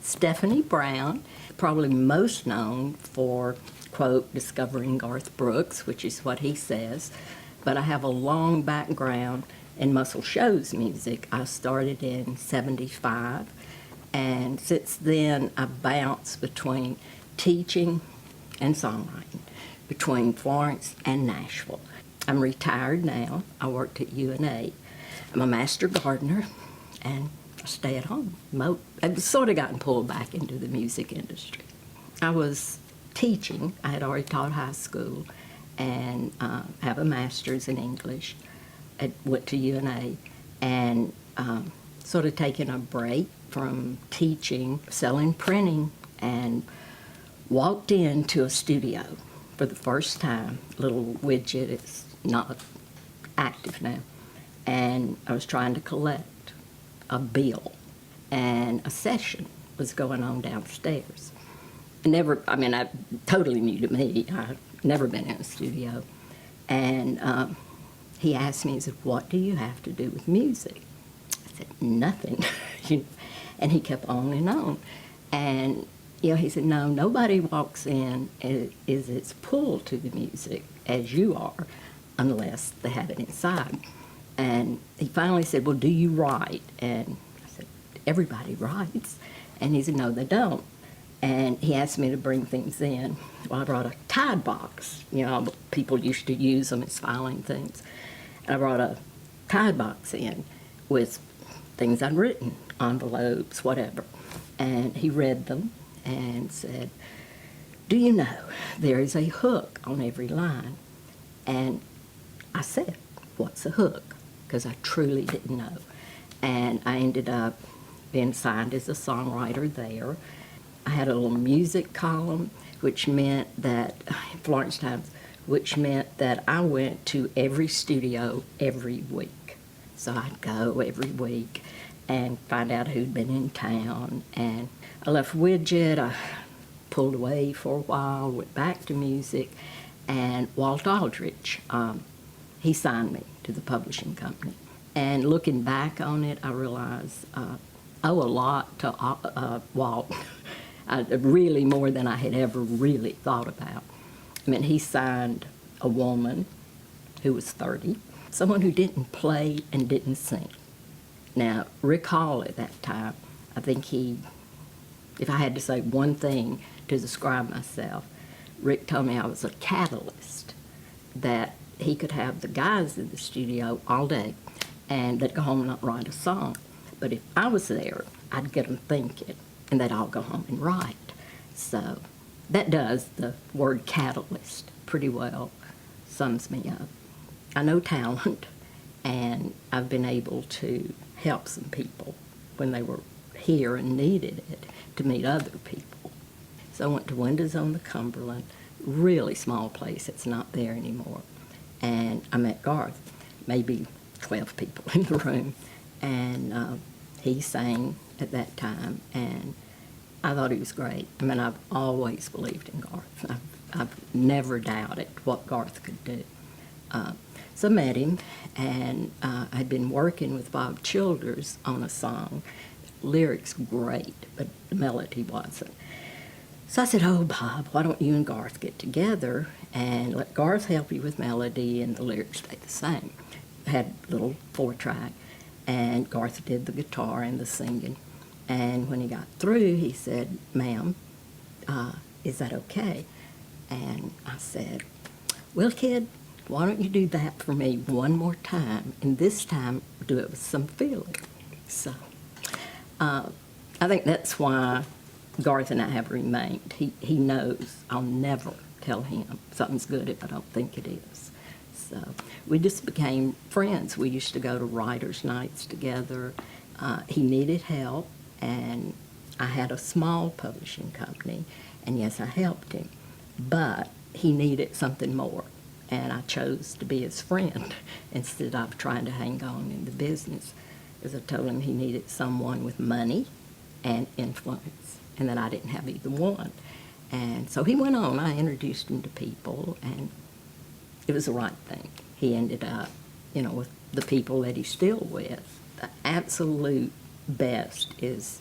Stephanie Brown, probably most known for, quote, discovering Garth Brooks, which is what he says, but I have a long background in Muscle Shoals music. I started in '75, and since then I've bounced between teaching and songwriting, between Florence and Nashville. I'm retired now. I worked at UNA. I'm a master gardener, and I stay at home. I've sort of gotten pulled back into the music industry. I was teaching. I had already taught high school and have a master's in English. I went to UNA and sort of taken a break from teaching, selling printing, and walked into a studio for the first time. Little widget, it's not active now. And I was trying to collect a bill, and a session was going on downstairs. I totally new to me. I've never been in a studio. And he asked me, he said, "What do you have to do with music?" I said, "Nothing." And he kept on and on. And he said, "No, nobody walks in is its pull to the music as you are, unless they have it inside." And he finally said, "Well, do you write?" And I said, "Everybody writes." And he said, "No, they don't." And he asked me to bring things in. Well, I brought a Tide box. People used to use them as filing things. And I brought a Tide box in with things I'd written, envelopes, whatever. And he read them and said, "Do you know there is a hook on every line?" And I said, "What's a hook?" Because I truly didn't know. And I ended up being signed as a songwriter there. I had a little music column, which meant that, Florence Times, which meant that I went to every studio every week. So I'd go every week and find out who'd been in town. And I left Widget, I pulled away for a while, went back to music, and Walt Aldrich, he signed me to the publishing company. And looking back on it, I realized I owe a lot to Walt, really more than I had ever really thought about. I mean, he signed a woman who was 30, someone who didn't play and didn't sing. Now, Rick Hall at that time, I think if I had to say one thing to describe myself, Rick told me I was a catalyst, that he could have the guys in the studio all day and they'd go home and not write a song. But if I was there, I'd get them thinking, and they'd all go home and write. So that does, the word catalyst, pretty well sums me up. I know talent, and I've been able to help some people when they were here and needed it to meet other people. So I went to Windows on the Cumberland, really small place, it's not there anymore. And I met Garth, maybe 12 people in the room, and he sang at that time, and I thought he was great. I mean, I've always believed in Garth. I've never doubted what Garth could do. So I met him, and I'd been working with Bob Childers on a song. Lyrics great, but the melody wasn't. So I said, "Oh, Bob, why don't you and Garth get together and let Garth help you with melody and the lyrics stay the same?" I had a little 4-track, and Garth did the guitar and the singing. And when he got through, he said, "Ma'am, is that okay?" And I said, "Well, kid, why don't you do that for me one more time, and this time do it with some feeling." So I think that's why Garth and I have remained. He knows I'll never tell him something's good if I don't think it is. So we just became friends. We used to go to writers' nights together. He needed help, and I had a small publishing company, and yes, I helped him, but he needed something more, and I chose to be his friend instead of trying to hang on in the business, because I told him he needed someone with money and influence, and that I didn't have either one. And so he went on. I introduced him to people, and it was the right thing. He ended up, with the people that he's still with. The absolute best is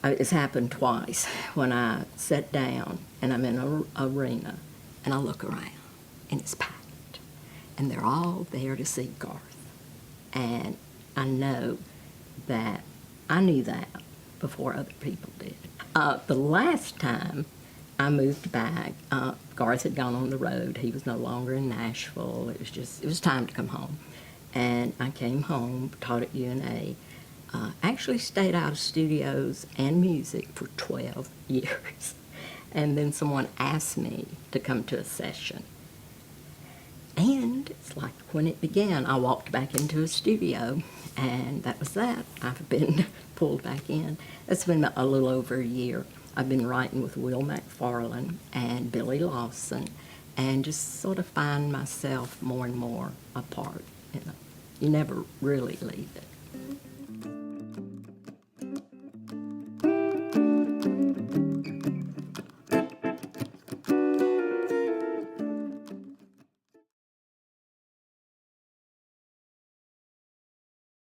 It's happened twice when I sit down and I'm in an arena and I look around and it's packed and they're all there to see Garth. And I know that I knew that before other people did. The last time I moved back, Garth had gone on the road. He was no longer in Nashville. It was time to come home. And I came home, taught at UNA, actually stayed out of studios and music for 12 years. And then someone asked me to come to a session. And it's like when it began, I walked back into a studio, and that was that. I've been pulled back in. It's been a little over a year. I've been writing with Will McFarlane and Billy Lawson, and just sort of find myself more and more a part. You never really leave it.